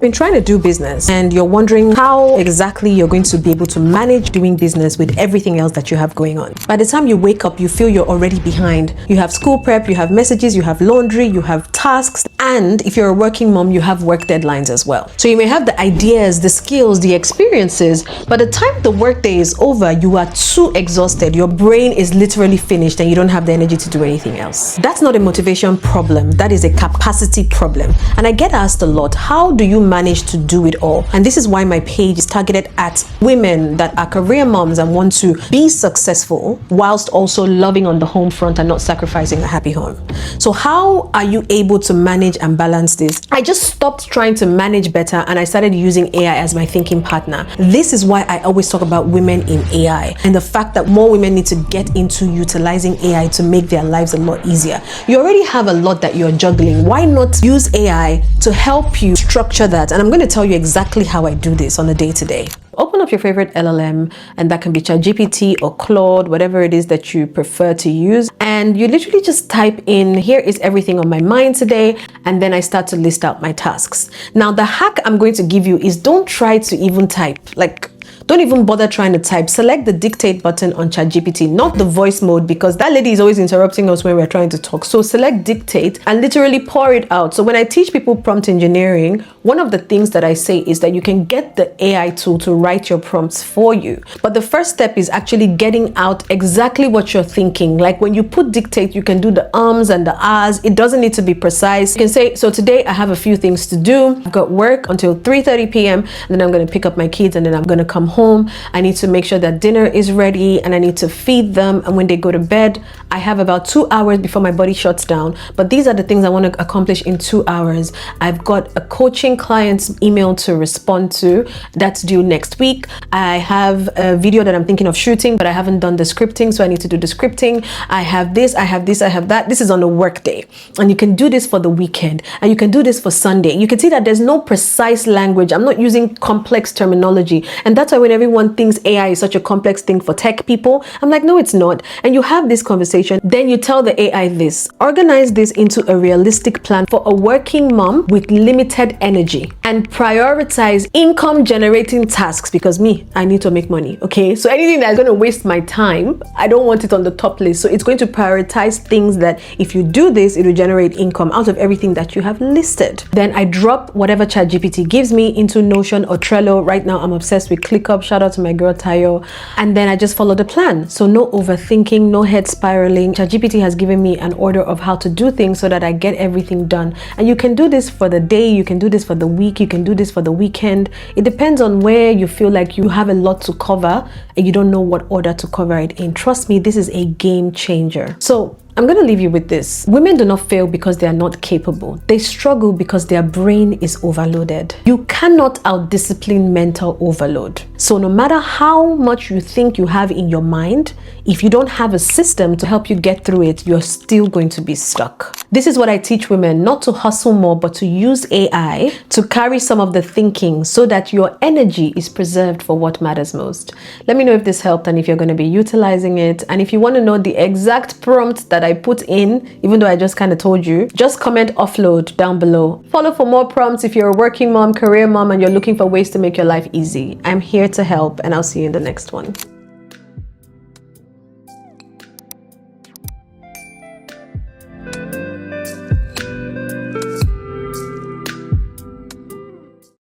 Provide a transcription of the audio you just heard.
been trying to do business and you're wondering how exactly you're going to be able to manage doing business with everything else that you have going on. By the time you wake up, you feel you're already behind. You have school prep, you have messages, you have laundry, you have tasks, and if you're a working mom, you have work deadlines as well. So you may have the ideas, the skills, the experiences, but the time the workday is over, you are too exhausted. Your brain is literally finished and you don't have the energy to do anything else. That's not a motivation problem. That is a capacity problem. And I get asked a lot, how do you manage to do it all? And this is why my page is targeted at women that are career moms and want to be successful whilst also loving on the home front and not sacrificing a happy home. So how are you able to manage and balance this? I just stopped trying to manage better and I started using AI as my thinking partner. This is why I always talk about women in AI and the fact that more women need to get into utilizing AI to make their lives a lot easier. You already have a lot that you're juggling. Why not use AI to help you structure that? And I'm going to tell you exactly how I do this on a day-to-day. Open up your favorite LLM, and that can be ChatGPT or Claude, whatever it is that you prefer to use. And you literally just type in, here is everything on my mind today, and then I start to list out my tasks. Now, the hack I'm going to give you is don't try to even type. Don't even bother trying to type. Select the dictate button on ChatGPT, not the voice mode, because that lady is always interrupting us when we're trying to talk. So select dictate and literally pour it out. So when I teach people prompt engineering, one of the things that I say is that you can get the AI tool to write your prompts for you. But the first step is actually getting out exactly what you're thinking. Like when you put dictate, you can do the ums and the ahs. It doesn't need to be precise. You can say, so today I have a few things to do. I've got work until 3:30 p.m. and then I'm going to pick up my kids and then I'm going to come home. I need to make sure that dinner is ready and I need to feed them. And when they go to bed, I have about 2 hours before my body shuts down. But these are the things I want to accomplish in 2 hours. I've got a coaching client's email to respond to that's due next week. I have a video that I'm thinking of shooting, but I haven't done the scripting, so I need to do the scripting. I have this, I have this, I have that. This is on a work day. And you can do this for the weekend and you can do this for Sunday. You can see that there's no precise language. I'm not using complex terminology. And that's why when everyone thinks AI is such a complex thing for tech people, I'm like, no, it's not. And you have this conversation, then you tell the AI this. Organize this into a realistic plan for a working mom with limited energy and prioritize income generating tasks, because I need to make money. Okay, so anything that's going to waste my time, I don't want it on the top list. So it's going to prioritize things that if you do this, it will generate income out of everything that you have listed. Then I drop whatever ChatGPT gives me into Notion or Trello. Right now I'm obsessed with ClickUp. Shout out to my girl Tayo. And then I just follow the plan. So no overthinking, no head spiraling. ChatGPT has given me an order of how to do things so that I get everything done. And you can do this for the day, you can do this for the week, you can do this for the weekend. It depends on where you feel like you have a lot to cover and you don't know what order to cover it in. Trust me, this is a game changer. So I'm going to leave you with this. Women do not fail because they are not capable. They struggle because their brain is overloaded. You cannot outdiscipline mental overload. So no matter how much you think you have in your mind, if you don't have a system to help you get through it, you're still going to be stuck. This is what I teach women, not to hustle more, but to use AI to carry some of the thinking so that your energy is preserved for what matters most. Let me know if this helped and if you're going to be utilizing it. And if you want to know the exact prompt that I put in, even though I just kind of told you, just comment offload down below. Follow for more prompts if you're a working mom, career mom, and you're looking for ways to make your life easy. I'm here to help, and I'll see you in the next one.